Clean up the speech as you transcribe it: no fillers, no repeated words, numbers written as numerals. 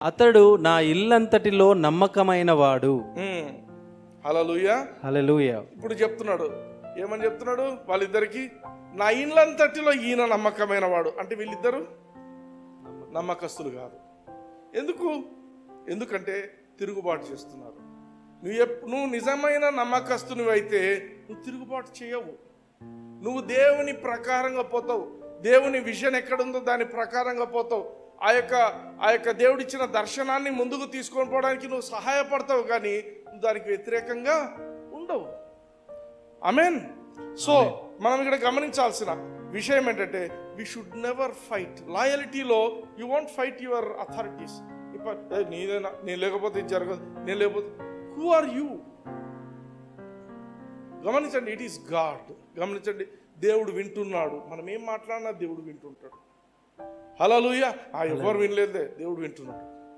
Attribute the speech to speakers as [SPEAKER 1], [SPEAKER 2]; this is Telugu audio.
[SPEAKER 1] అతడు నా ఇల్లంతటిలో నమ్మకమైన వాడు.
[SPEAKER 2] హల్లెలూయా
[SPEAKER 1] హల్లెలూయా.
[SPEAKER 2] ఇప్పుడు చెప్తున్నాడు, ఏమని చెప్తున్నాడు? వాళ్ళిద్దరికి నా ఇల్లంతటిలో ఈయన నమ్మకమైన వాడు. అంటే వీళ్ళిద్దరు నమ్మకస్తులు కాదు. ఎందుకంటే తిరుగుబాటు చేస్తున్నారు. నువ్వు నిజమైన నమ్మకస్తునివి అయితే నువ్వు తిరుగుబాటు చేయవు. నువ్వు దేవుని ప్రకారంగా పోతావు. దేవుని విజన్ ఎక్కడుందో దాని ప్రకారంగా పోతావు. ఆ యొక్క దేవుడిచ్చిన దర్శనాన్ని ముందుకు తీసుకొని పోవడానికి నువ్వు సహాయపడతావు, కానీ నువ్వు దానికి వ్యతిరేకంగా ఉండవు. ఆమేన్. సో మనం ఇక్కడ గమనించాల్సిన విషయం ఏంటంటే వి షుడ్ నెవర్ ఫైట్. లాయల్టీలో you want fight your authorities. నీదేనా, నేను లేకపోతే ఇది జరగదు, నేను లేకపోతే హూ ఆర్ యూ? గమనించండి, ఇట్ ఈస్ గాడ్. గమనించండి, దేవుడు వింటున్నాడు. మనం ఏం మాట్లాడినా దేవుడు వింటుంటాడు. హల్లెలూయా. ఎవరు వినలేదే, దేవుడు వింటున్నాడు.